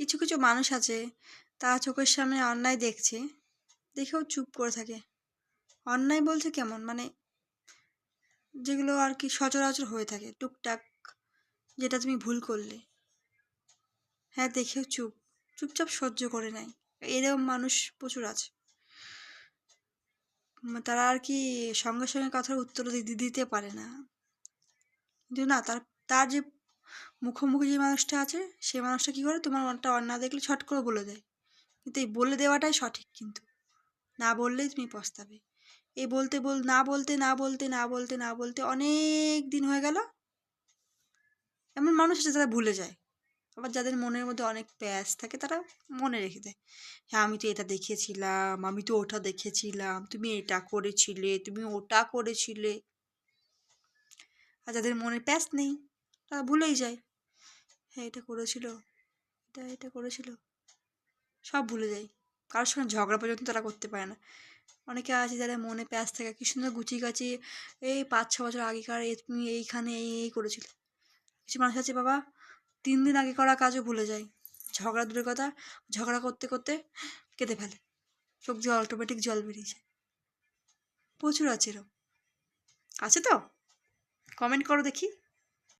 কিছু কিছু মানুষ আছে, তারা চোখের সামনে অন্যায় দেখছে, দেখেও চুপ করে থাকে। অন্যায় বলছে কেমন, মানে যেগুলো আর কি সচরাচর হয়ে থাকে টুকটাক, যেটা তুমি ভুল করলে, হ্যাঁ দেখেও চুপচাপ সহ্য করে নেয়। এরকম মানুষ প্রচুর আছে। তারা আর কি সঙ্গে সঙ্গে কথার উত্তর দিতে পারে না, কিন্তু না, তার তার যে মুখোমুখি যে মানুষটা আছে, সে মানুষটা কী করে, তোমার মনটা অন্যায় দেখলে ছট করে বলে দেয়। কিন্তু এই বলে দেওয়াটাই সঠিক, কিন্তু না বললেই তুমি পস্তাবে। এই না বলতে না বলতে না বলতে না বলতে অনেক দিন হয়ে গেল। এমন মানুষ আছে যারা ভুলে যায়, আবার যাদের মনের মধ্যে অনেক প্যাঁচ থাকে তারা মনে রেখে দেয়। হ্যাঁ আমি তো এটা দেখেছিলাম, আমি তো ওটা দেখেছিলাম, তুমি এটা করেছিলে, তুমি ওটা করেছিলে। আর যাদের মনে প্যাঁচ নেই তারা ভুলেই যায়। হ্যাঁ এটা করেছিল, এটা করেছিল, সব ভুলে যায়। কারোর সঙ্গে ঝগড়া পর্যন্ত তারা করতে পারে না। অনেকে আছে যারা মনে প্যাঁচ থাকে, কি সুন্দর গুছিয়ে গাছিয়ে এই 5-6 বছর আগেকার তুমি এইখানে এই করেছিলে। কিছু মানুষ আছে বাবা 3 দিন আগে করা কাজও ভুলে যায়। ঝগড়া দূরের কথা, ঝগড়া করতে করতে কেঁদে ফেলে, চোখ দিয়ে অটোমেটিক জল বেরিয়ে যায়। প্রচুর আছে এরকম। আছে তো? কমেন্ট করো দেখি।